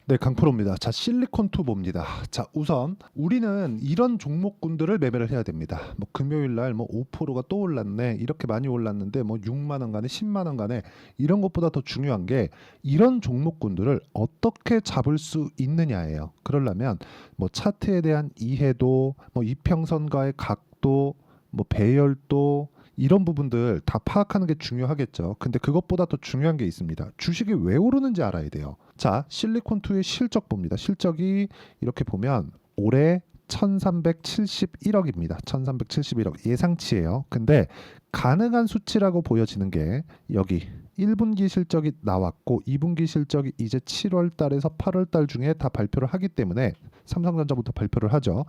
네, 강프로입니다. 자, 실리콘 투보입니다. 자, 우선 우리는 이런 종목군들을 매매를 해야 됩니다. 뭐 금요일 날 뭐 5%가 또 올랐네. 이렇게 많이 올랐는데 뭐 6만 원 간에 10만 원 간에 이런 것보다 더 중요한 게 이런 종목군들을 어떻게 잡을 수 있느냐예요. 그러려면 뭐 차트에 대한 이해도, 뭐 이평선과의 각도, 뭐 배열도 이런 부분들 다 파악하는 게 중요하겠죠. 근데 그것보다 더 중요한 게 있습니다. 주식이 왜 오르는지 알아야 돼요. 자, 실리콘2의 실적 봅니다. 실적이 이렇게 보면 올해 1371억입니다. 1371억 예상치예요. 근데 가능한 수치라고 보여지는 게 여기 1분기 실적이 나왔고 2분기 실적이 이제 7월 달에서 8월 달 중에 다 발표를 하기 때문에 삼성전자부터 발표를 하죠.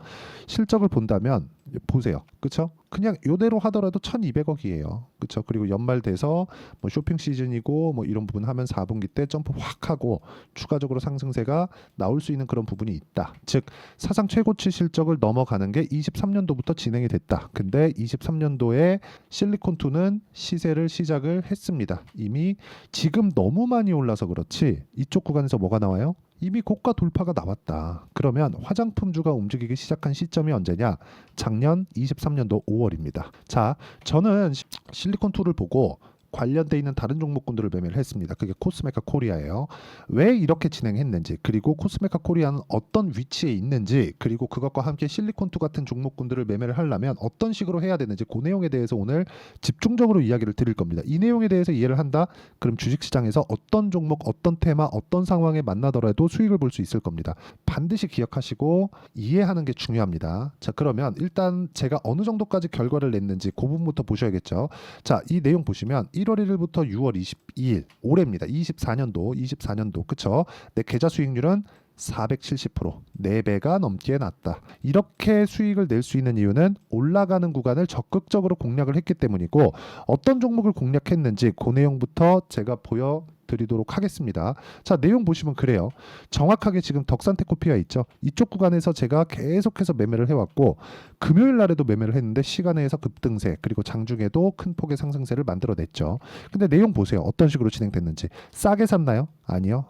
실적을 본다면 보세요. 그렇죠? 그냥 이대로 하더라도 1200억이에요. 그렇죠? 그리고 연말 돼서 뭐 쇼핑 시즌이고 뭐 이런 부분 하면 4분기 때 점프 확 하고 추가적으로 상승세가 나올 수 있는 그런 부분이 있다. 즉 사상 최고치 실적을 넘어가는 게 23년도부터 진행이 됐다. 근데 23년도에 실리콘2는 시세를 시작을 했습니다. 이미 지금 너무 많이 올라서 그렇지 이쪽 구간에서 뭐가 나와요? 이미 고가 돌파가 나왔다. 그러면 화장품주가 움직이기 시작한 시점이 언제냐? 작년 23년도 5월입니다. 자, 저는 실리콘2를 보고 관련돼 있는 다른 종목군들을 매매를 했습니다. 그게 코스메카 코리아예요. 왜 이렇게 진행했는지, 그리고 코스메카 코리아는 어떤 위치에 있는지, 그리고 그것과 함께 실리콘2 같은 종목군들을 매매를 하려면 어떤 식으로 해야 되는지 그 내용에 대해서 오늘 집중적으로 이야기를 드릴 겁니다. 이 내용에 대해서 이해를 한다? 그럼 주식시장에서 어떤 종목, 어떤 테마, 어떤 상황에 만나더라도 수익을 볼 수 있을 겁니다. 반드시 기억하시고 이해하는 게 중요합니다. 자, 그러면 일단 제가 어느 정도까지 결과를 냈는지 그 부분부터 보셔야겠죠. 자, 이 내용 보시면 1월 1일부터 6월 22일 올해입니다. 24년도 그쵸? 내 계좌 수익률은 470% 4배가 넘게 났다. 이렇게 수익을 낼 수 있는 이유는 올라가는 구간을 적극적으로 공략을 했기 때문이고 어떤 종목을 공략했는지 그 내용부터 제가 보여드리도록 하겠습니다. 자, 내용 보시면 그래요. 정확하게 지금 덕산테크코피아 있죠. 이쪽 구간에서 제가 계속해서 매매를 해왔고 금요일 날에도 매매를 했는데 시간에서 급등세 그리고 장중에도 큰 폭의 상승세를 만들어냈죠. 근데 내용 보세요. 어떤 식으로 진행됐는지. 싸게 샀나요? 아니요.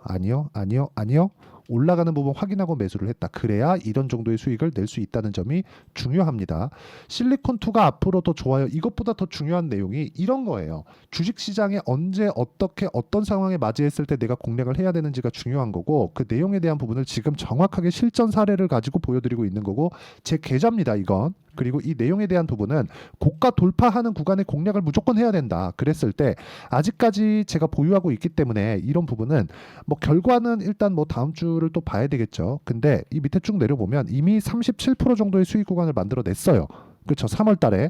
올라가는 부분 확인하고 매수를 했다. 그래야 이런 정도의 수익을 낼 수 있다는 점이 중요합니다. 실리콘2가 앞으로 더 좋아요. 이것보다 더 중요한 내용이 이런 거예요. 주식시장에 언제 어떻게 어떤 상황에 맞이했을 때 내가 공략을 해야 되는지가 중요한 거고 그 내용에 대한 부분을 지금 정확하게 실전 사례를 가지고 보여드리고 있는 거고 제 계좌입니다. 이건. 그리고 이 내용에 대한 부분은 고가 돌파하는 구간의 공략을 무조건 해야 된다. 그랬을 때 아직까지 제가 보유하고 있기 때문에 이런 부분은 뭐 결과는 일단 뭐 다음 주를 또 봐야 되겠죠. 근데 이 밑에 쭉 내려보면 이미 37% 정도의 수익 구간을 만들어냈어요. 그렇죠. 3월 달에.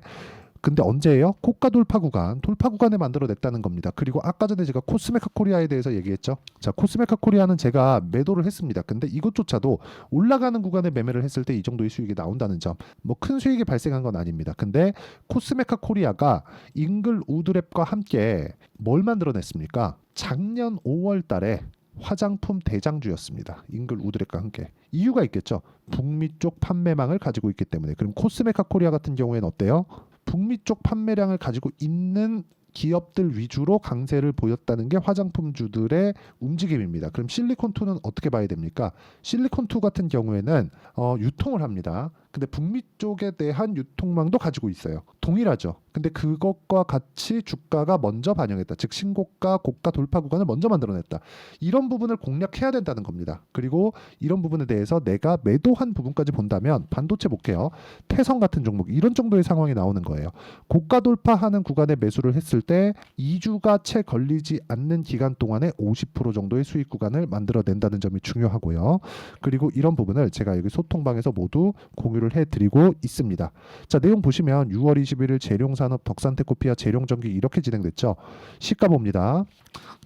근데 언제예요? 고가 돌파 구간에 만들어냈다는 겁니다. 그리고 아까 전에 제가 코스메카 코리아에 대해서 얘기했죠. 자, 코스메카 코리아는 제가 매도를 했습니다. 근데 이것조차도 올라가는 구간에 매매를 했을 때 이 정도의 수익이 나온다는 점. 뭐 큰 수익이 발생한 건 아닙니다. 근데 코스메카 코리아가 잉글 우드랩과 함께 뭘 만들어냈습니까? 작년 5월 달에 화장품 대장주였습니다. 잉글 우드랩과 함께. 이유가 있겠죠. 북미 쪽 판매망을 가지고 있기 때문에. 그럼 코스메카 코리아 같은 경우에는 어때요? 북미 쪽 판매량을 가지고 있는 기업들 위주로 강세를 보였다는 게 화장품주들의 움직임입니다. 그럼 실리콘2는 어떻게 봐야 됩니까? 실리콘2 같은 경우에는 유통을 합니다. 근데 북미 쪽에 대한 유통망도 가지고 있어요. 동일하죠. 근데 그것과 같이 주가가 먼저 반영했다. 즉 신고가 고가 돌파 구간을 먼저 만들어냈다. 이런 부분을 공략해야 된다는 겁니다. 그리고 이런 부분에 대해서 내가 매도한 부분까지 본다면 반도체 볼게요. 태성 같은 종목 이런 정도의 상황이 나오는 거예요. 고가 돌파하는 구간에 매수를 했을 때 2주가 채 걸리지 않는 기간 동안에 50% 정도의 수익 구간을 만들어낸다는 점이 중요하고요. 그리고 이런 부분을 제가 여기 소통방에서 모두 공유를 해드리고 있습니다. 자, 내용 보시면 6월 21일 재룡산업 덕산테크코피아 재룡전기 이렇게 진행됐죠. 시가 봅니다.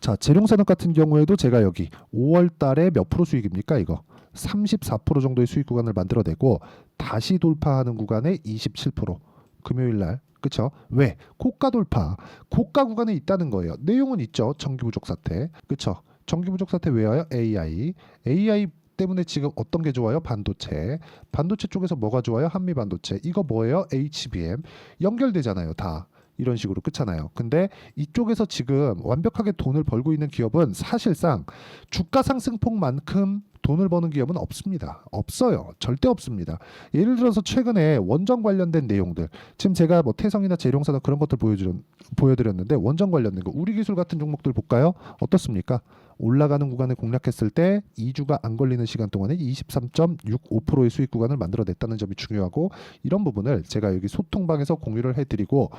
자, 재룡산업 같은 경우에도 제가 여기 5월 달에 몇 프로 수익입니까? 이거 34% 정도의 수익 구간을 만들어내고 다시 돌파하는 구간에 27% 금요일 날 그쵸? 왜? 고가 돌파 고가 구간에 있다는 거예요. 내용은 있죠. 전기 부족 사태 그쵸? 전기 부족 사태 왜 와요? AI 때문에 지금 어떤 게 좋아요? 반도체 쪽에서 뭐가 좋아요? 한미 반도체 이거 뭐예요? HBM 연결되잖아요. 다 이런 식으로 끝잖아요. 근데 이쪽에서 지금 완벽하게 돈을 벌고 있는 기업은 사실상 주가 상승폭만큼 돈을 버는 기업은 없습니다. 없어요. 절대 없습니다. 예를 들어서 최근에 원전 관련된 내용들, 지금 제가 뭐 태성이나 재룡사나 그런 것들 보여드렸는데 원전 관련된 거 우리 기술 같은 종목들 볼까요? 어떻습니까? 올라가는 구간을 공략했을 때 2주가 안 걸리는 시간 동안에 23.65%의 수익 구간을 만들어냈다는 점이 중요하고, 이런 부분을 제가 여기 소통방에서 공유를 해드리고,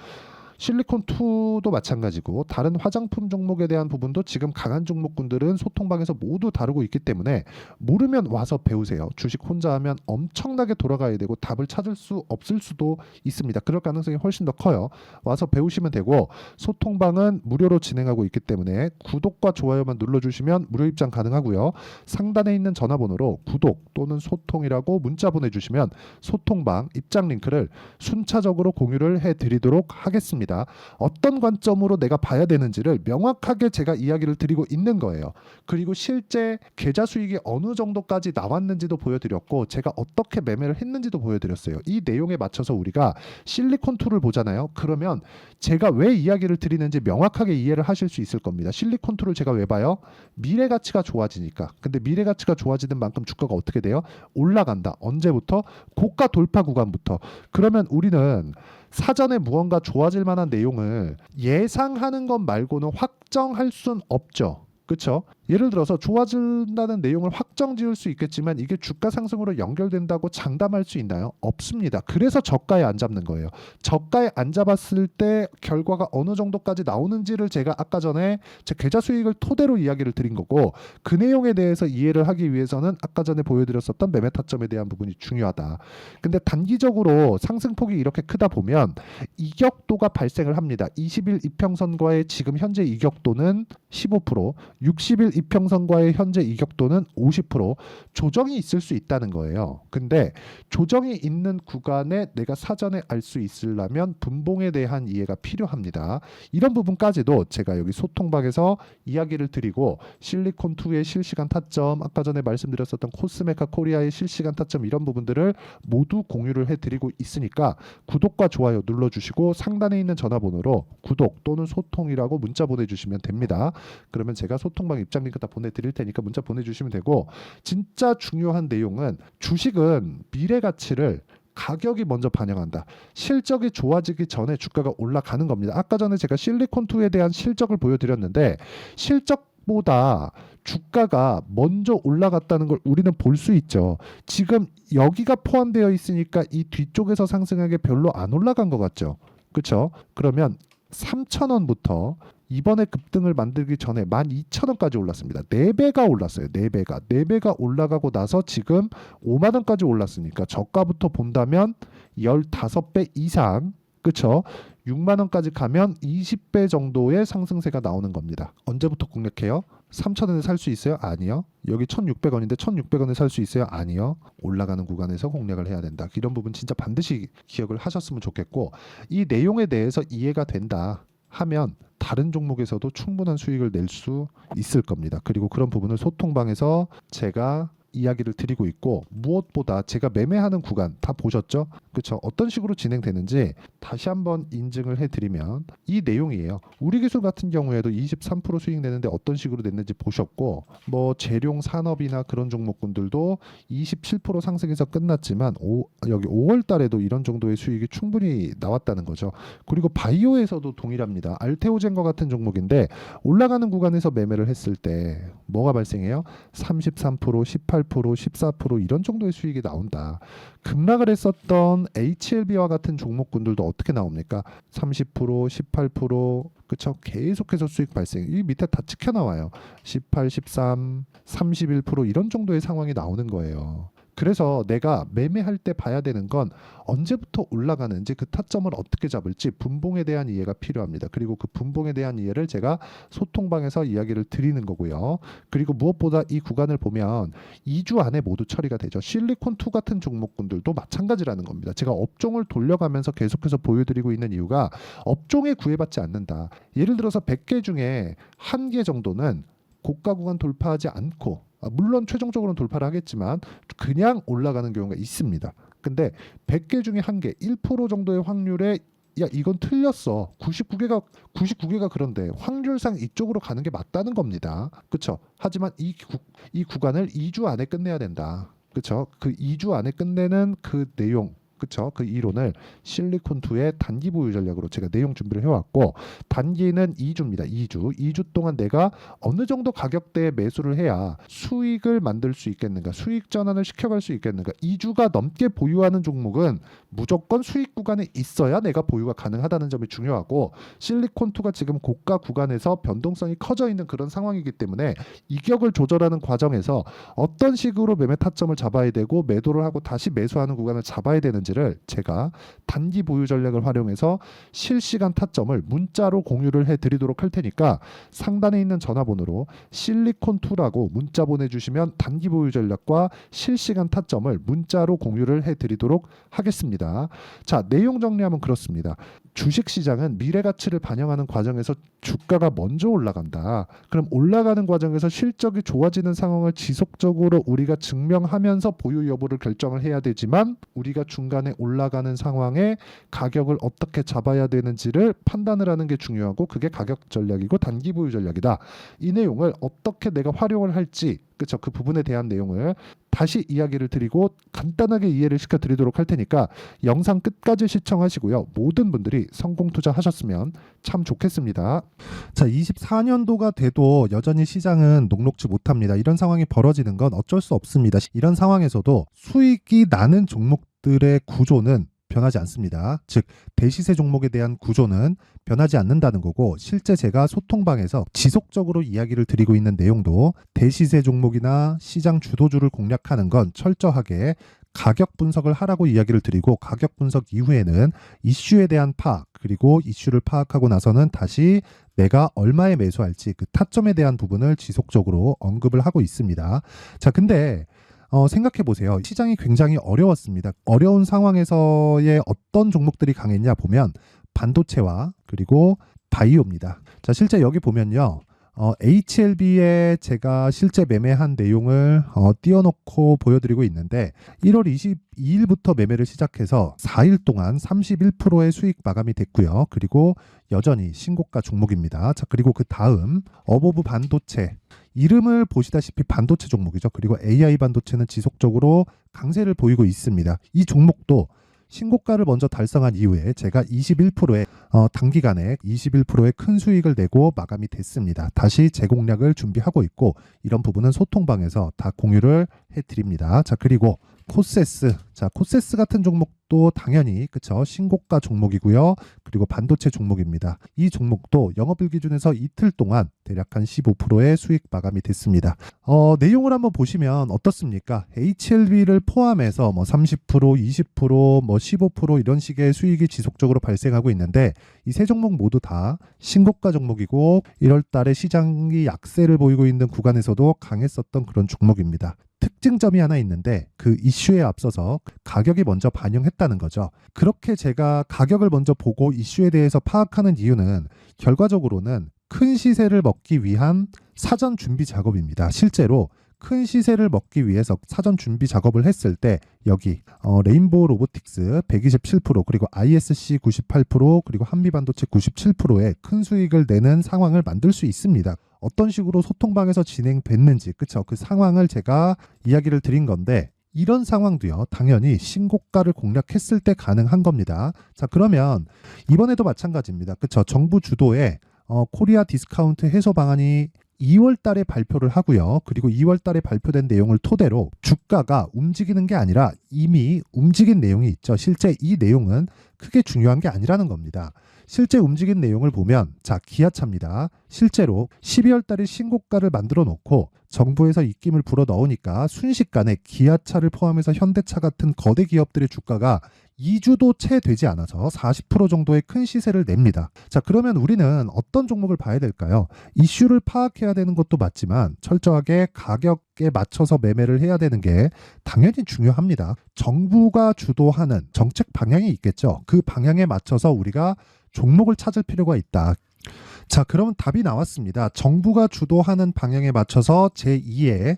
실리콘2도 마찬가지고 다른 화장품 종목에 대한 부분도 지금 강한 종목군들은 소통방에서 모두 다루고 있기 때문에 모르면 와서 배우세요. 주식 혼자 하면 엄청나게 돌아가야 되고 답을 찾을 수 없을 수도 있습니다. 그럴 가능성이 훨씬 더 커요. 와서 배우시면 되고, 소통방은 무료로 진행하고 있기 때문에 구독과 좋아요만 눌러주시면 무료 입장 가능하고요. 상단에 있는 전화번호로 구독 또는 소통이라고 문자 보내주시면 소통방 입장 링크를 순차적으로 공유를 해드리도록 하겠습니다. 어떤 관점으로 내가 봐야 되는지를 명확하게 제가 이야기를 드리고 있는 거예요. 그리고 실제 계좌 수익이 어느 정도까지 나왔는지도 보여드렸고, 제가 어떻게 매매를 했는지도 보여드렸어요. 이 내용에 맞춰서 우리가 실리콘2를 보잖아요. 그러면 제가 왜 이야기를 드리는지 명확하게 이해를 하실 수 있을 겁니다. 실리콘2를 제가 왜 봐요? 미래 가치가 좋아지니까. 근데 미래 가치가 좋아지는 만큼 주가가 어떻게 돼요? 올라간다. 언제부터? 고가 돌파 구간부터. 그러면 우리는 사전에 무언가 좋아질 만한 내용을 예상하는 것 말고는 확정할 순 없죠. 그렇죠? 예를 들어서 좋아진다는 내용을 확정 지을 수 있겠지만 이게 주가 상승으로 연결된다고 장담할 수 있나요? 없습니다. 그래서 저가에 안 잡는 거예요. 저가에 안 잡았을 때 결과가 어느 정도까지 나오는지를 제가 아까 전에 제 계좌 수익을 토대로 이야기를 드린 거고, 그 내용에 대해서 이해를 하기 위해서는 아까 전에 보여드렸었던 매매 타점에 대한 부분이 중요하다. 근데 단기적으로 상승폭이 이렇게 크다 보면 이격도가 발생을 합니다. 20일 이평선과의 지금 현재 이격도는 15%, 60일 이평선과의 현재 이격도는 50%, 조정이 있을 수 있다는 거예요. 근데 조정이 있는 구간에 내가 사전에 알 수 있으려면 분봉에 대한 이해가 필요합니다. 이런 부분까지도 제가 여기 소통방에서 이야기를 드리고, 실리콘2의 실시간 타점, 아까 전에 말씀드렸었던 코스메카 코리아의 실시간 타점, 이런 부분들을 모두 공유를 해드리고 있으니까 구독과 좋아요 눌러주시고 상단에 있는 전화번호로 구독 또는 소통이라고 문자 보내주시면 됩니다. 그러면 제가 소통방 입장 링크 다 보내드릴 테니까 문자 보내주시면 되고, 진짜 중요한 내용은 주식은 미래 가치를 가격이 먼저 반영한다. 실적이 좋아지기 전에 주가가 올라가는 겁니다. 아까 전에 제가 실리콘2에 대한 실적을 보여드렸는데 실적보다 주가가 먼저 올라갔다는 걸 우리는 볼 수 있죠. 지금 여기가 포함되어 있으니까 이 뒤쪽에서 상승한 게 별로 안 올라간 것 같죠. 그렇죠? 그러면 3,000원부터 이번에 급등을 만들기 전에 12,000원까지 올랐습니다. 4배가 올랐어요. 4배가. 4배가 올라가고 나서 지금 5만 원까지 올랐으니까 저가부터 본다면 15배 이상, 그렇죠? 6만 원까지 가면 20배 정도의 상승세가 나오는 겁니다. 언제부터 공략해요? 3,000원에 살 수 있어요? 아니요. 여기 1,600원인데 1,600원에 살 수 있어요? 아니요. 올라가는 구간에서 공략을 해야 된다. 이런 부분 진짜 반드시 기억을 하셨으면 좋겠고, 이 내용에 대해서 이해가 된다 하면 다른 종목에서도 충분한 수익을 낼 수 있을 겁니다. 그리고 그런 부분을 소통방에서 제가 이야기를 드리고 있고, 무엇보다 제가 매매하는 구간 다 보셨죠? 그렇죠? 어떤 식으로 진행되는지 다시 한번 인증을 해드리면 이 내용이에요. 우리 기술 같은 경우에도 23% 수익 내는데 어떤 식으로 냈는지 보셨고, 뭐 재룡 산업이나 그런 종목군들도 27% 상승해서 끝났지만 여기 5월 달에도 이런 정도의 수익이 충분히 나왔다는 거죠. 그리고 바이오에서도 동일합니다. 알테오젠과 같은 종목인데 올라가는 구간에서 매매를 했을 때 뭐가 발생해요? 33%, 18%, 14% 이런 정도의 수익이 나온다. 급락을 했었던 HLB와 같은 종목군들도 어떻게 나옵니까? 30%, 18%, 그쵸? 계속해서 수익 발생. 이 밑에 다 찍혀 나와요. 18, 13, 31% 이런 정도의 상황이 나오는 거예요. 그래서 내가 매매할 때 봐야 되는 건 언제부터 올라가는지, 그 타점을 어떻게 잡을지 분봉에 대한 이해가 필요합니다. 그리고 그 분봉에 대한 이해를 제가 소통방에서 이야기를 드리는 거고요. 그리고 무엇보다 이 구간을 보면 2주 안에 모두 처리가 되죠. 실리콘2 같은 종목군들도 마찬가지라는 겁니다. 제가 업종을 돌려가면서 계속해서 보여드리고 있는 이유가 업종에 구애받지 않는다. 예를 들어서 100개 중에 1개 정도는 고가 구간 돌파하지 않고, 물론 최종적으로는 돌파를 하겠지만 그냥 올라가는 경우가 있습니다. 근데 100개 중에 1개, 1% 정도의 확률에 야 이건 틀렸어. 99개가 그런데 확률상 이쪽으로 가는 게 맞다는 겁니다. 그렇죠? 하지만 이 구간을 2주 안에 끝내야 된다. 그렇죠? 그 2주 안에 끝내는 그 내용, 그렇죠? 그 이론을 실리콘2의 단기 보유 전략으로 제가 내용 준비를 해왔고, 단기는 2주입니다. 2주 동안 내가 어느 정도 가격대에 매수를 해야 수익을 만들 수 있겠는가, 수익 전환을 시켜갈 수 있겠는가. 2주가 넘게 보유하는 종목은 무조건 수익 구간에 있어야 내가 보유가 가능하다는 점이 중요하고, 실리콘2가 지금 고가 구간에서 변동성이 커져 있는 그런 상황이기 때문에 이격을 조절하는 과정에서 어떤 식으로 매매 타점을 잡아야 되고 매도를 하고 다시 매수하는 구간을 잡아야 되는지를 제가 단기 보유 전략을 활용해서 실시간 타점을 문자로 공유를 해드리도록 할 테니까 상단에 있는 전화번호로 실리콘2라고 문자 보내주시면 단기 보유 전략과 실시간 타점을 문자로 공유를 해드리도록 하겠습니다. 자, 내용 정리하면 그렇습니다. 주식시장은 미래 가치를 반영하는 과정에서 주가가 먼저 올라간다. 그럼 올라가는 과정에서 실적이 좋아지는 상황을 지속적으로 우리가 증명하면서 보유 여부를 결정을 해야 되지만, 우리가 중간에 올라가는 상황에 가격을 어떻게 잡아야 되는지를 판단을 하는 게 중요하고, 그게 가격 전략이고 단기 보유 전략이다. 이 내용을 어떻게 내가 활용을 할지, 그렇죠? 그 부분에 대한 내용을 다시 이야기를 드리고 간단하게 이해를 시켜드리도록 할 테니까 영상 끝까지 시청하시고요. 모든 분들이 성공 투자하셨으면 참 좋겠습니다. 자, 24년도가 돼도 여전히 시장은 녹록지 못합니다. 이런 상황이 벌어지는 건 어쩔 수 없습니다. 이런 상황에서도 수익이 나는 종목들의 구조는 변하지 않습니다. 즉 대시세 종목에 대한 구조는 변하지 않는다는 거고, 실제 제가 소통방에서 지속적으로 이야기를 드리고 있는 내용도 대시세 종목이나 시장 주도주를 공략하는 건 철저하게 가격 분석을 하라고 이야기를 드리고, 가격 분석 이후에는 이슈에 대한 파악, 그리고 이슈를 파악하고 나서는 다시 내가 얼마에 매수할지 그 타점에 대한 부분을 지속적으로 언급을 하고 있습니다. 자, 근데 생각해 보세요. 시장이 굉장히 어려웠습니다. 어려운 상황에서의 어떤 종목들이 강했냐 보면 반도체와 그리고 바이오입니다. 자, 실제 여기 보면요. HLB에 제가 실제 매매한 내용을 띄워놓고 보여드리고 있는데, 1월 22일부터 매매를 시작해서 4일 동안 31%의 수익 마감이 됐고요. 그리고 여전히 신고가 종목입니다. 자, 그리고 그 다음 어보브 반도체, 이름을 보시다시피 반도체 종목이죠. 그리고 AI 반도체는 지속적으로 강세를 보이고 있습니다. 이 종목도 신고가를 먼저 달성한 이후에 제가 21%의 단기간에 21%의 큰 수익을 내고 마감이 됐습니다. 다시 재공략을 준비하고 있고, 이런 부분은 소통방에서 다 공유를 해드립니다. 자, 그리고 코세스. 자, 코세스 같은 종목도 당연히 그쵸, 신고가 종목이고요. 그리고 반도체 종목입니다. 이 종목도 영업일 기준에서 이틀 동안 대략 한 15%의 수익 마감이 됐습니다. 내용을 한번 보시면 어떻습니까? HLB를 포함해서 뭐 30%, 20%, 뭐 15% 이런 식의 수익이 지속적으로 발생하고 있는데, 이 세 종목 모두 다 신고가 종목이고 1월 달에 시장이 약세를 보이고 있는 구간에서도 강했었던 그런 종목입니다. 특징점이 하나 있는데, 그 이슈에 앞서서 가격이 먼저 반영했다는 거죠. 그렇게 제가 가격을 먼저 보고 이슈에 대해서 파악하는 이유는 결과적으로는 큰 시세를 먹기 위한 사전 준비 작업입니다. 실제로 큰 시세를 먹기 위해서 사전 준비 작업을 했을 때 여기 레인보우 로보틱스 127%, 그리고 ISC 98%, 그리고 한미반도체 97%의 큰 수익을 내는 상황을 만들 수 있습니다. 어떤 식으로 소통방에서 진행됐는지, 그쵸? 그 상황을 제가 이야기를 드린 건데, 이런 상황도요, 당연히 신고가를 공략했을 때 가능한 겁니다. 자, 그러면 이번에도 마찬가지입니다. 그쵸? 정부 주도의 코리아 디스카운트 해소 방안이 2월 달에 발표를 하고요. 그리고 2월 달에 발표된 내용을 토대로 주가가 움직이는 게 아니라 이미 움직인 내용이 있죠. 실제 이 내용은 크게 중요한 게 아니라는 겁니다. 실제 움직인 내용을 보면, 자, 기아차입니다. 실제로 12월 달에 신고가를 만들어 놓고 정부에서 입김을 불어 넣으니까 순식간에 기아차를 포함해서 현대차 같은 거대 기업들의 주가가 2주도 채 되지 않아서 40% 정도의 큰 시세를 냅니다. 자, 그러면 우리는 어떤 종목을 봐야 될까요? 이슈를 파악해야 되는 것도 맞지만 철저하게 가격에 맞춰서 매매를 해야 되는 게 당연히 중요합니다. 정부가 주도하는 정책 방향이 있겠죠. 그 방향에 맞춰서 우리가 종목을 찾을 필요가 있다. 자, 그러면 답이 나왔습니다. 정부가 주도하는 방향에 맞춰서 제2의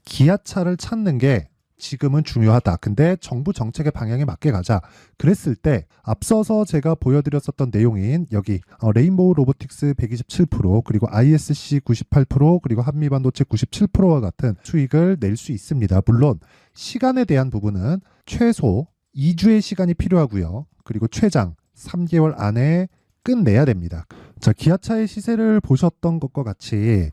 기아차를 찾는 게 지금은 중요하다. 근데 정부 정책의 방향에 맞게 가자. 그랬을 때 앞서서 제가 보여드렸었던 내용인 여기 레인보우 로보틱스 127% 그리고 ISC 98% 그리고 한미반도체 97%와 같은 수익을 낼 수 있습니다. 물론 시간에 대한 부분은 최소 2주의 시간이 필요하고요. 그리고 최장 3개월 안에 끝내야 됩니다. 자, 기아차의 시세를 보셨던 것과 같이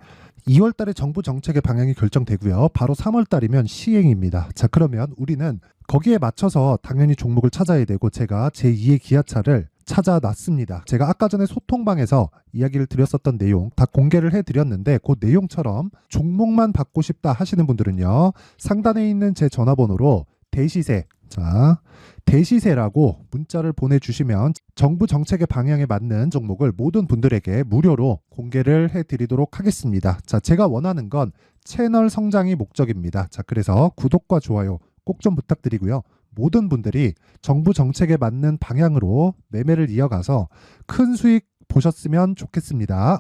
2월 달에 정부 정책의 방향이 결정되고요. 바로 3월 달이면 시행입니다. 자, 그러면 우리는 거기에 맞춰서 당연히 종목을 찾아야 되고 제가 제2의 기아차를 찾아놨습니다. 제가 아까 전에 소통방에서 이야기를 드렸었던 내용 다 공개를 해드렸는데 그 내용처럼 종목만 받고 싶다 하시는 분들은요. 상단에 있는 제 전화번호로 대시세, 자, 대시세라고 문자를 보내주시면 정부 정책의 방향에 맞는 종목을 모든 분들에게 무료로 공개를 해드리도록 하겠습니다. 자, 제가 원하는 건 채널 성장이 목적입니다. 자, 그래서 구독과 좋아요 꼭 좀 부탁드리고요. 모든 분들이 정부 정책에 맞는 방향으로 매매를 이어가서 큰 수익 보셨으면 좋겠습니다.